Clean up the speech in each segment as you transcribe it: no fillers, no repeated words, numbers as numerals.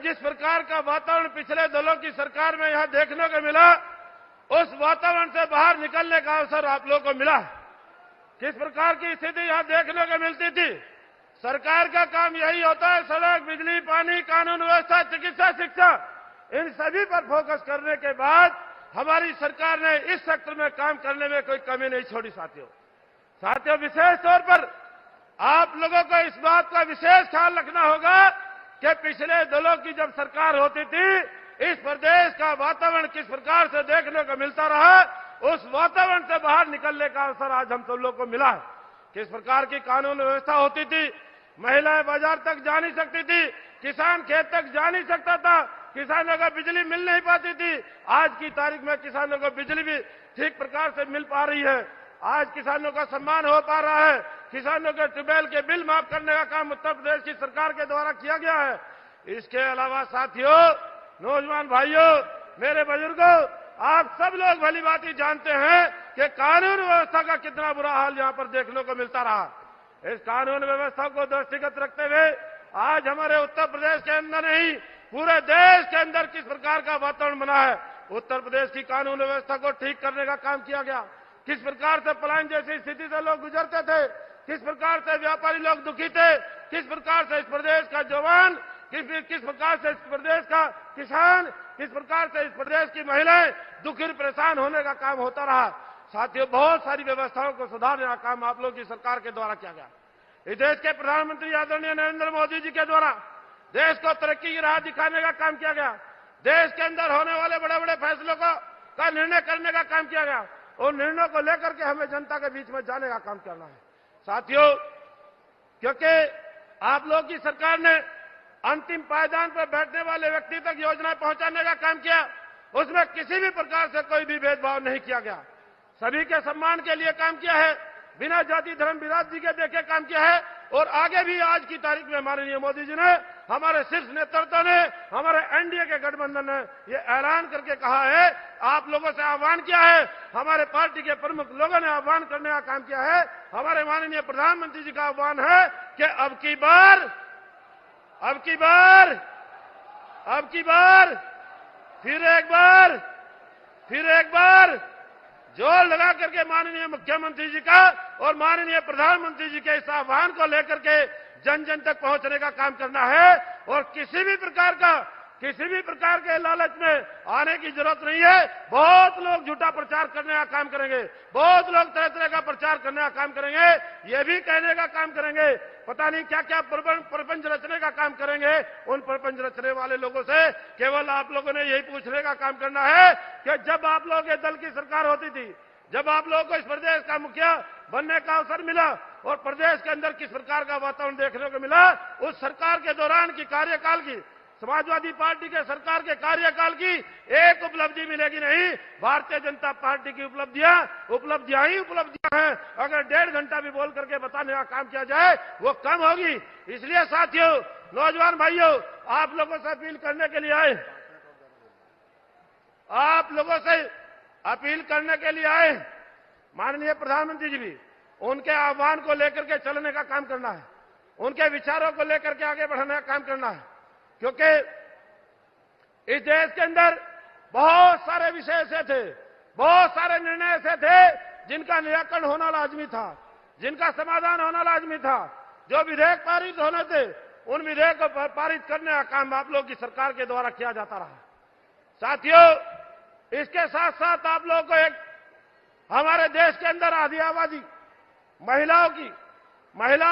जिस प्रकार का वातावरण पिछले दलों की सरकार में यहां देखने को मिला, उस वातावरण से बाहर निकलने का अवसर आप लोगों को मिला। किस प्रकार की स्थिति यहां देखने को मिलती थी। सरकार का काम यही होता है, सड़क, बिजली, पानी, कानून व्यवस्था, चिकित्सा, शिक्षा, इन सभी पर फोकस करने के बाद हमारी सरकार ने इस सेक्टर में काम करने में कोई कमी नहीं छोड़ी। साथियों, विशेष तौर पर आप लोगों को इस बात का विशेष ख्याल रखना होगा कि पिछले दलों की जब सरकार होती थी, इस प्रदेश का वातावरण किस प्रकार से देखने को मिलता रहा, उस वातावरण से बाहर निकलने का अवसर आज हम सब लोग को मिला है। किस प्रकार की कानून व्यवस्था होती थी, महिलाएं बाजार तक जा नहीं सकती थी, किसान खेत तक जा नहीं सकता था, किसानों को बिजली मिल नहीं पाती थी। आज की तारीख में किसानों को बिजली भी ठीक प्रकार से मिल पा रही है। आज किसानों का सम्मान हो पा रहा है। किसानों के ट्यूबवेल के बिल माफ करने का काम उत्तर प्रदेश की सरकार के द्वारा किया गया है। इसके अलावा साथियों, नौजवान भाइयों, मेरे बुजुर्गों, आप सब लोग भली भांति जानते हैं कि कानून व्यवस्था का कितना बुरा हाल यहां पर देखने को मिलता रहा। इस कानून व्यवस्था को दृष्टिगत रखते हुए आज हमारे उत्तर प्रदेश के अंदर नहीं, पूरे देश के अंदर किस प्रकार का वातावरण बना है। उत्तर प्रदेश की कानून व्यवस्था को ठीक करने का काम किया गया। किस प्रकार से पलायन जैसी स्थिति से लोग गुजरते थे, किस प्रकार से व्यापारी लोग दुखी थे, किस प्रकार से इस प्रदेश का जवान, किस प्रकार से इस प्रदेश का किसान, किस प्रकार से इस प्रदेश की महिलाएं दुखी परेशान होने का काम होता रहा। साथियों, बहुत सारी व्यवस्थाओं को सुधारने का काम आप लोगों की सरकार के द्वारा किया गया। इस देश के प्रधानमंत्री आदरणीय नरेंद्र मोदी जी के द्वारा देश को तरक्की की राह दिखाने का काम किया गया। देश के अंदर होने वाले बड़े बड़े फैसलों का निर्णय करने का काम किया गया। उन निर्णयों को लेकर के हमें जनता के बीच में जाने का काम करना है। साथियों, क्योंकि आप लोगों की सरकार ने अंतिम पायदान पर बैठने वाले व्यक्ति तक योजनाएं पहुंचाने का काम किया। उसमें किसी भी प्रकार से कोई भी भेदभाव नहीं किया गया। सभी के सम्मान के लिए काम किया है, बिना जाति धर्म विरासती के देखे काम किया है। और आगे भी आज की तारीख में माननीय मोदी जी ने, हमारे शीर्ष नेतृत्व ने, हमारे एनडीए के गठबंधन ने ये ऐलान करके कहा है, आप लोगों से आह्वान किया है, हमारे पार्टी के प्रमुख लोगों ने आह्वान करने का काम किया है, हमारे माननीय प्रधानमंत्री जी का आह्वान है कि अब की बार फिर एक बार जोर लगा करके माननीय मुख्यमंत्री जी का और माननीय प्रधानमंत्री जी के इस आह्वान को लेकर के जन जन तक पहुंचने का काम करना है। और किसी भी प्रकार के लालच में आने की जरूरत नहीं है। बहुत लोग झूठा प्रचार करने का काम करेंगे, बहुत लोग तरह तरह का प्रचार करने का काम करेंगे, ये भी कहने का काम करेंगे, पता नहीं क्या क्या प्रपंच रचने का काम करेंगे। उन प्रपंच रचने वाले लोगों से केवल आप लोगों ने यही पूछने का काम करना है कि जब आप लोगों के दल की सरकार होती थी, जब आप लोगों को इस प्रदेश का मुखिया बनने का अवसर मिला और प्रदेश के अंदर किस प्रकार का वातावरण देखने को मिला, उस सरकार के दौरान की कार्यकाल की, समाजवादी पार्टी के सरकार के कार्यकाल की एक उपलब्धि मिलेगी नहीं। भारतीय जनता पार्टी की उपलब्धियां ही उपलब्धियां हैं। अगर 1.5 घंटा भी बोल करके बताने का काम किया जाए वो कम होगी। इसलिए साथियों, नौजवान भाइयों, आप लोगों से अपील करने के लिए आए, माननीय प्रधानमंत्री जी भी उनके आह्वान को लेकर के चलने का काम करना है, उनके विचारों को लेकर के आगे बढ़ाने का काम करना है। क्योंकि इस देश के अंदर बहुत सारे विषय ऐसे थे, बहुत सारे निर्णय ऐसे थे जिनका निराकरण होना लाजमी था, जिनका समाधान होना लाजमी था। जो विधेयक पारित होने थे, उन विधेयक को पारित करने का काम आप लोगों की सरकार के द्वारा किया जाता रहा। साथियों, इसके साथ साथ आप लोगों को एक हमारे देश के अंदर आधी आबादी महिलाओं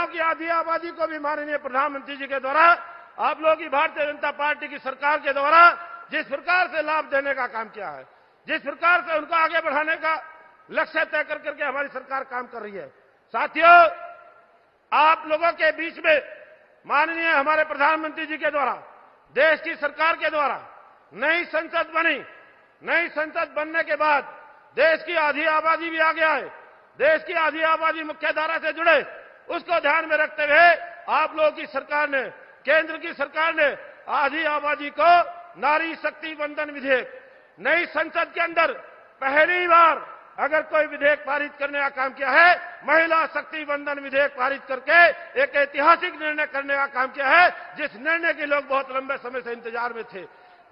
की आधी आबादी को भी माननीय प्रधानमंत्री जी के द्वारा आप लोगों की भारतीय जनता पार्टी की सरकार के द्वारा जिस प्रकार से लाभ देने का काम किया है, जिस प्रकार से उनको आगे बढ़ाने का लक्ष्य तय कर करके हमारी सरकार काम कर रही है। साथियों, आप लोगों के बीच में माननीय हमारे प्रधानमंत्री जी के द्वारा, देश की सरकार के द्वारा नई संसद बनी। नई संसद बनने के बाद देश की आधी आबादी भी आ गया है। देश की आधी आबादी मुख्य धारा से जुड़े, उसको ध्यान में रखते हुए आप लोगों की सरकार ने, केंद्र की सरकार ने आधी आबादी को नारी शक्ति वंदन विधेयक नई संसद के अंदर पहली बार अगर कोई विधेयक पारित करने का काम किया है, महिला शक्ति बंधन विधेयक पारित करके एक ऐतिहासिक निर्णय करने का काम किया है, जिस निर्णय के लोग बहुत लंबे समय से इंतजार में थे,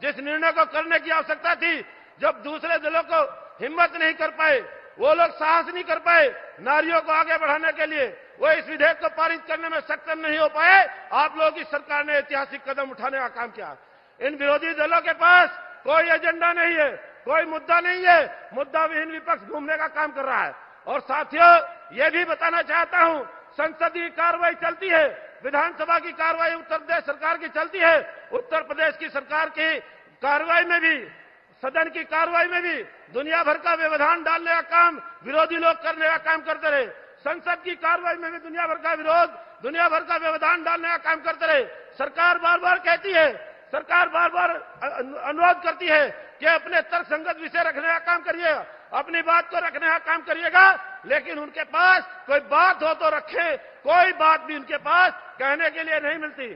जिस निर्णय को करने की आवश्यकता थी। जब दूसरे दलों को हिम्मत नहीं कर पाए, वो लोग साहस नहीं कर पाए नारियों को आगे बढ़ाने के लिए, वो इस विधेयक को पारित करने में सक्षम नहीं हो पाए। आप लोगों की सरकार ने ऐतिहासिक कदम उठाने का काम किया। इन विरोधी दलों के पास कोई एजेंडा नहीं है, कोई मुद्दा नहीं है, मुद्दा विहीन विपक्ष घूमने का काम कर रहा है। और साथियों, ये भी बताना चाहता हूं, संसदीय कार्रवाई चलती है, विधानसभा की कार्रवाई उत्तर प्रदेश सरकार की चलती है। उत्तर प्रदेश की सरकार की कार्रवाई में भी, सदन की कार्रवाई में भी दुनिया भर का व्यवधान डालने का काम विरोधी लोग करने का काम करते रहे। संसद की कार्रवाई में भी दुनिया भर का विरोध, दुनिया भर का व्यवधान डालने का काम करते रहे। सरकार बार बार कहती है, सरकार बार बार अनुरोध करती है कि अपने तर्कसंगत विषय रखने का काम करिएगा, अपनी बात को रखने का काम करिएगा, लेकिन उनके पास कोई बात हो तो रखे, कोई बात भी उनके पास कहने के लिए नहीं मिलती।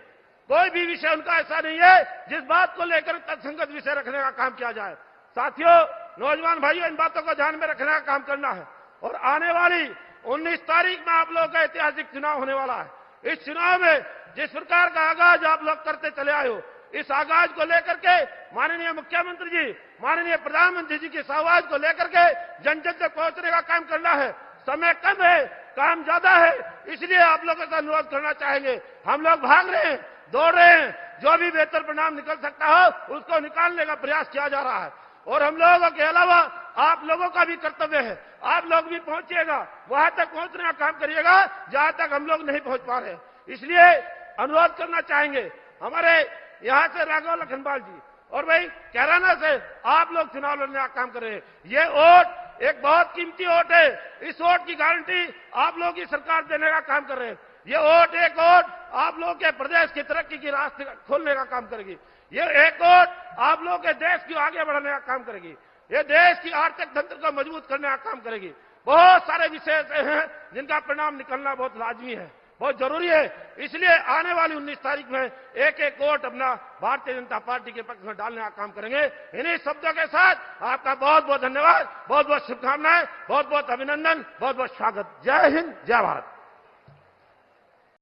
कोई भी विषय उनका ऐसा नहीं है जिस बात को लेकर तर्कसंगत विषय रखने का काम किया जाए। साथियों, नौजवान भाइयों, इन बातों को ध्यान में रखने का काम करना है। और आने वाली 19 तारीख में आप लोगों का ऐतिहासिक चुनाव होने वाला है। इस चुनाव में जिस प्रकार का आगाज आप लोग करते चले आए हो, इस आगाज को लेकर के माननीय मुख्यमंत्री जी, माननीय प्रधानमंत्री जी की इस आवाज को लेकर के जन जन तक पहुंचने का काम करना है। समय कम है, काम ज्यादा है, इसलिए आप लोगों से अनुरोध करना चाहेंगे। हम लोग भाग रहे हैं, दौड़ रहे हैं, जो भी बेहतर परिणाम निकल सकता हो उसको निकालने का प्रयास किया जा रहा है। और हम लोगों के अलावा आप लोगों का भी कर्तव्य है, आप लोग भी पहुंचिएगा, वहां तक पहुंचने का काम करिएगा जहां तक हम लोग नहीं पहुंच पा रहे। इसलिए अनुरोध करना चाहेंगे, हमारे यहां से राघव लखनपाल जी और भाई कैराना से आप लोग चुनाव लड़ने का काम कर रहे हैं। ये वोट एक बहुत कीमती वोट है, इस वोट की गारंटी आप लोगों की सरकार देने का काम कर रहे हैं। ये वोट, एक वोट आप लोगों के प्रदेश की तरक्की की रास्ते खोलने का काम करेगी। ये एक वोट आप लोगों के देश को आगे बढ़ाने का काम करेगी। ये देश की आर्थिक तंत्र को मजबूत करने का काम करेगी। बहुत सारे विषय ऐसे हैं जिनका परिणाम निकलना बहुत लाजमी है, बहुत जरूरी है। इसलिए आने वाली 19 तारीख में एक एक वोट अपना भारतीय जनता पार्टी के पक्ष में डालने का काम करेंगे। इन्हीं शब्दों के साथ आपका बहुत बहुत धन्यवाद, बहुत बहुत शुभकामनाएं, बहुत बहुत अभिनंदन, बहुत बहुत स्वागत। जय हिंद, जय भारत।